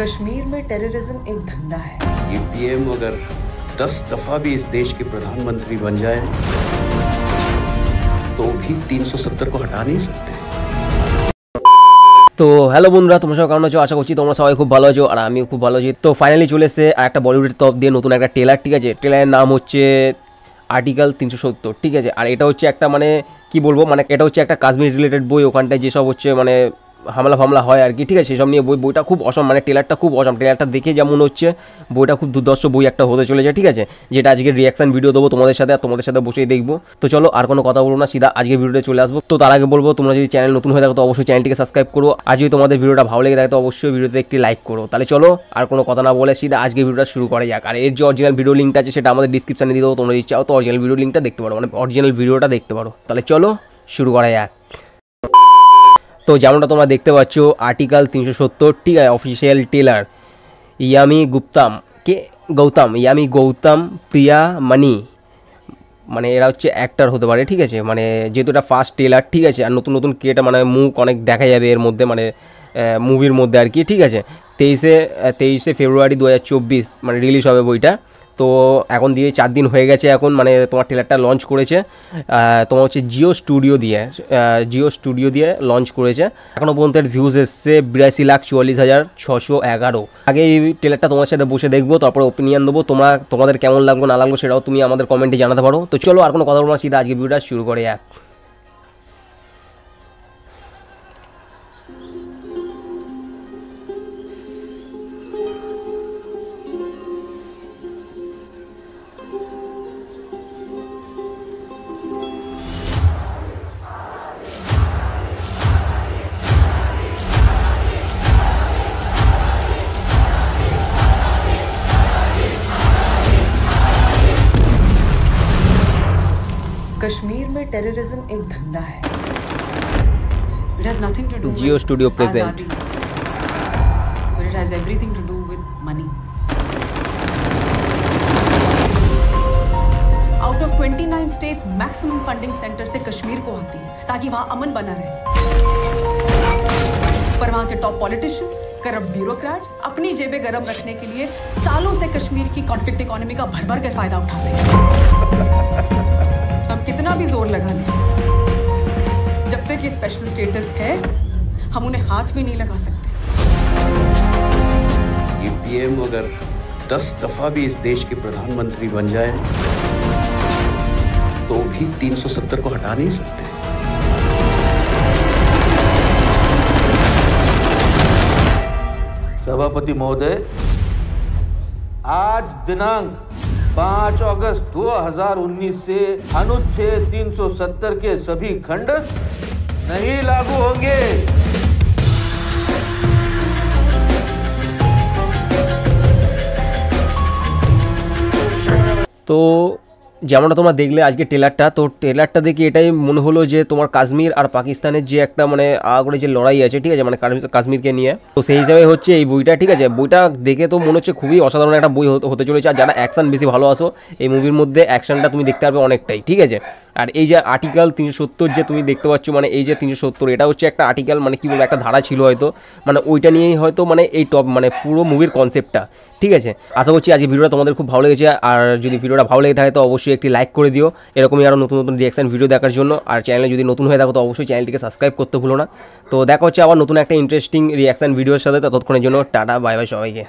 कश्मीर में टेररिज्म एक धंधा है। ये पीएम अगर 10 दफा भी इस देश के प्रधानमंत्री बन जाए तो भी 370 को हटा नहीं सकते। তো হ্যালো বন্ধুরা, তোমরা সবাই কেমন আছো? আশা করছি তোমরা সবাই খুব ভালো আছো আর আমিও খুব ভালো আছি। তো ফাইনালি চলে এসেছে একটা বলিউডের টপ দিয়ে নতুন একটা ট্রেলার, ঠিক আছে। ট্রেলারের নাম হচ্ছে আর্টিকেল 370, ঠিক আছে। আর এটা হচ্ছে একটা মানে কি বলবো, মানে এটা হচ্ছে একটা কাশ্মীর রিলেটেড বই। ওখানটায় যেসব হচ্ছে মানে হামলা ফামলা হয় আর কি, ঠিক আছে, সেসব নিয়ে বইটা খুব অসম, মানে ট্রেলারটা খুব অসম। ট্রেলারটা দেখে যেমন হচ্ছে বইটা খুব দুর্দর্শ বই একটা হতে চলেছে, ঠিক আছে। যেটা আজকে রিয়াকশন ভিডিও দেবো তোমাদের সাথে, আর তোমাদের সাথে বসেই দেখবো। তো চলো আর কোনো কথা বলবো না, সিধা আজকে ভিডিওতে চলে আসবো। তো তার আগে বলবো, তোমরা যদি চ্যানেল নতুন হয়ে থাকো তো অবশ্যই চ্যানেলটিকে সাবস্ক্রাইব করো। আর যদি তোমাদের ভিডিওটা ভালো লেগে থাকে তো অবশ্যই ভিডিওতে একটি লাইক করো। তাহলে চলো আর কোনো কথা না বলে সিধা আজকে ভিডিওটা শুরু করা যাক। আর এর যে অরিজিনাল ভিডিও লিঙ্কটা আছে সেটা আমাদের ডিসক্রিপশনে দিয়ে দেবো, তোমরা যদি চাও তো অরিজিনাল ভিডিও লিঙ্কটা দেখতে পারো, মানে অরিজিনাল ভিডিওটা দেখতে পারো। তাহলে চলো শুরু করা যাক। তো যেমনটা তোমরা দেখতে পাচ্ছ আর্টিকেল 370, ঠিক আছে, অফিসিয়াল ট্রেলার। ইয়ামি গৌতম প্রিয়া মানি, মানে এরা হচ্ছে অ্যাক্টার হতে পারে, ঠিক আছে। মানে যেহেতু এটা ফার্স্ট ট্রেলার, ঠিক আছে, আর নতুন নতুন ক্রিয়েটার মানে মুখ অনেক দেখা যাবে এর মধ্যে, মানে মুভির মধ্যে আর কি, ঠিক আছে। 23শে ফেব্রুয়ারি 2024 মানে রিলিজ হবে বইটা। তো এখন দিয়ে 4 দিন হয়ে গেছে এখন, মানে তোমার ট্রেলারটা লঞ্চ করেছে তোমার হচ্ছে জিও স্টুডিও দিয়ে লঞ্চ করেছে। এখনও পর্যন্ত ভিউজ এসছে 82,44,611। আগে এই ট্রেলারটা তোমার সাথে বসে দেখবো, তারপরে ওপিনিয়ন দেবো। তোমাদের কেমন লাগলো না লাগলো সেটাও তুমি আমাদের কমেন্টে জানাতে পারো। তো চলো আর কোনো কথা বলবো না, সিধা আজকে ভিডিওটা শুরু করে যাক। कश्मीर में टेररिज्म एक धंधा है। It has nothing to do Jio with Studio present. Azadi, but it has everything to do with money. Out of 29 states, maximum funding center से कश्मीर को आती है ताकि वहाँ अमन बना रहे। पर वहाँ के टॉप पॉलिटिशियंस, करप्ट ब्यूरोक्रेट्स अपनी जेबें गरम रखने के लिए सालों से कश्मीर की कॉन्फ्लिक्ट इकोनॉमी का भर भर कर फायदा उठाते हैं। हम कितना भी जोर लगा लें, जब तक ये स्पेशल स्टेटस है हम उन्हें हाथ भी नहीं लगा सकते। ये पीएम अगर 10 दफा भी इस देश के प्रधानमंत्री बन जाए तो भी 370 को हटा नहीं सकते। सभापति महोदय, आज दिनांक 5 अगस्त 2019 से अनुच्छेद 370 के सभी खंड नहीं लागू होंगे। তো যেমনটা তোমরা দেখলে আজকে ট্রেলারটা, তো ট্রেলারটা দেখে এটাই মনে হলো যে তোমার কাশ্মীর আর পাকিস্তানের যে একটা মানে আগে যে লড়াই আছে, ঠিক আছে, মানে কাশ্মীরকে নিয়ে, তো সেই হিসাবে হচ্ছে এই বইটা, ঠিক আছে। বইটা দেখে তো মনে হচ্ছে খুবই অসাধারণ একটা বই হতে চলেছে। আর যারা অ্যাকশন বেশি ভালোবাসো এই মুভির মধ্যে অ্যাকশনটা তুমি দেখতে পারবে অনেকটাই, ঠিক আছে। আর এই যে আর্টিকেল 370 যে তুমি দেখতে পাচ্ছ, মানে এই যে 370 এটা হচ্ছে একটা আর্টিকেল, মানে কি বলবো, একটা ধারা ছিল হয়তো, মানে ওইটা নিয়েই হয়তো মানে এই টপ মানে পুরো মুভির কনসেপ্টটা, ঠিক আছে। আশা করছি আজকে ভিডিওটা তোমাদের খুব ভালো লেগেছে। আর যদি ভিডিওটা ভালো লেগে থাকে তো অবশ্যই একটি লাইক করে দিও এরকমই আরও নতুন নতুন রিয়াকশন ভিডিও দেখার জন্য। আর চ্যানেলে যদি নতুন হয়ে থাকো তো অবশ্যই চ্যানেলটিকে সাবস্ক্রাইব করতে ভুলো না। তো দেখা হচ্ছে আবার নতুন একটা ইন্টারেস্টিং রিয়াকশন ভিডিওর সাথে। ততক্ষণের জন্য টাটা, বাই বাই সবাইকে।